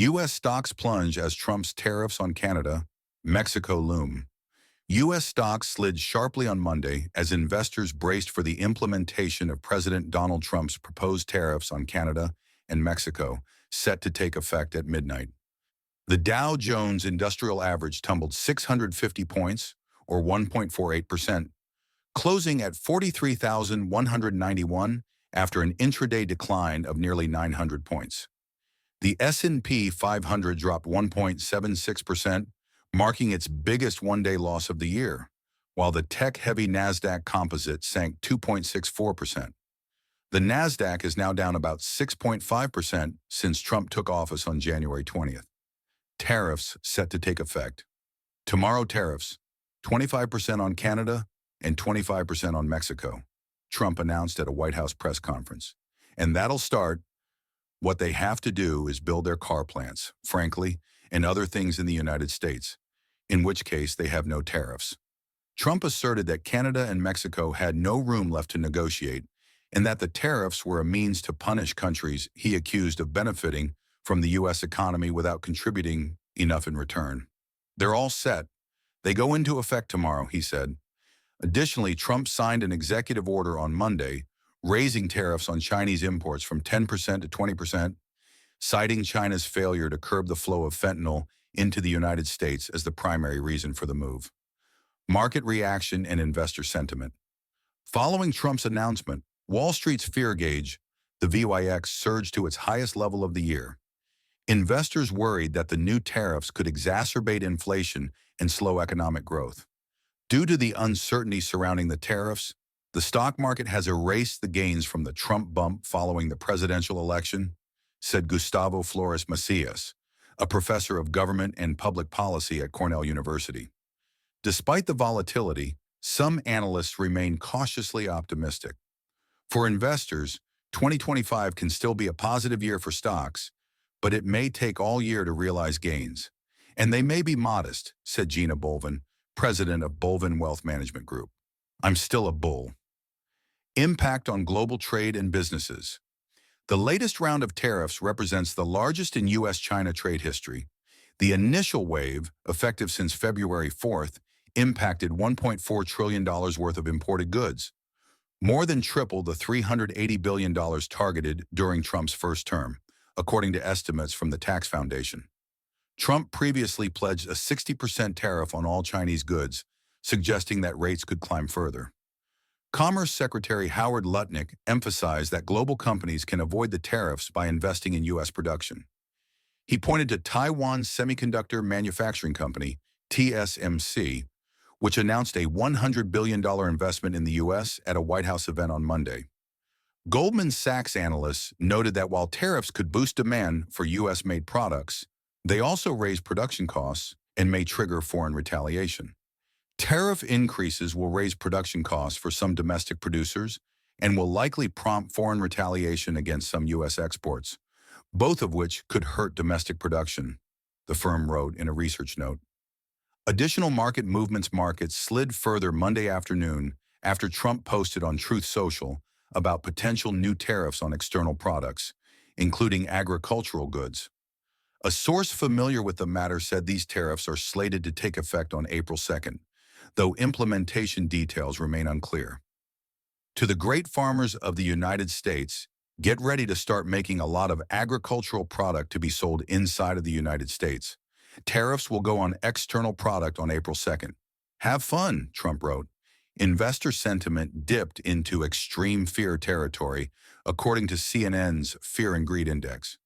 U.S. stocks plunge as Trump's tariffs on Canada, Mexico loom. U.S. stocks slid sharply on Monday as investors braced for the implementation of President Donald Trump's proposed tariffs on Canada and Mexico, set to take effect at midnight. The Dow Jones Industrial Average tumbled 650 points, or 1.48%, closing at 43,191 after an intraday decline of nearly 900 points. The S&P 500 dropped 1.76%, marking its biggest one-day loss of the year, while the tech-heavy Nasdaq composite sank 2.64%. The Nasdaq is now down about 6.5% since Trump took office on January 20th. Tariffs set to take effect. Tomorrow tariffs, 25% on Canada and 25% on Mexico, Trump announced at a White House press conference. And that'll start. What they have to do is build their car plants, frankly, and other things in the United States, in which case they have no tariffs. Trump asserted that Canada and Mexico had no room left to negotiate and that the tariffs were a means to punish countries he accused of benefiting from the U.S. economy without contributing enough in return. They're all set. They go into effect tomorrow, he said. Additionally, Trump signed an executive order on Monday raising tariffs on Chinese imports from 10% to 20%, citing China's failure to curb the flow of fentanyl into the United States as the primary reason for the move. Market reaction and investor sentiment. Following Trump's announcement, Wall Street's fear gauge, the VYX, surged to its highest level of the year. Investors worried that the new tariffs could exacerbate inflation and slow economic growth. Due to the uncertainty surrounding the tariffs, the stock market has erased the gains from the Trump bump following the presidential election, said Gustavo Flores Macias, a professor of government and public policy at Cornell University. Despite the volatility, some analysts remain cautiously optimistic. For investors, 2025 can still be a positive year for stocks, but it may take all year to realize gains. And they may be modest, said Gina Bolvin, president of Bolvin Wealth Management Group. I'm still a bull. Impact on global trade and businesses. The latest round of tariffs represents the largest in U.S.-China trade history. The initial wave, effective since February 4th, impacted $1.4 trillion worth of imported goods, more than triple the $380 billion targeted during Trump's first term, according to estimates from the Tax Foundation. Trump previously pledged a 60% tariff on all Chinese goods, suggesting that rates could climb further. Commerce Secretary Howard Lutnick emphasized that global companies can avoid the tariffs by investing in U.S. production. He pointed to Taiwan's semiconductor manufacturing company, TSMC, which announced a $100 billion investment in the U.S. at a White House event on Monday. Goldman Sachs analysts noted that while tariffs could boost demand for U.S.-made products, they also raise production costs and may trigger foreign retaliation. Tariff increases will raise production costs for some domestic producers and will likely prompt foreign retaliation against some U.S. exports, both of which could hurt domestic production, the firm wrote in a research note. Additional market markets slid further Monday afternoon after Trump posted on Truth Social about potential new tariffs on external products, including agricultural goods. A source familiar with the matter said these tariffs are slated to take effect on April 2nd, though implementation details remain unclear. To the great farmers of the United States, get ready to start making a lot of agricultural product to be sold inside of the United States. Tariffs will go on external product on April 2nd. Have fun, Trump wrote. Investor sentiment dipped into extreme fear territory, according to CNN's Fear and Greed Index.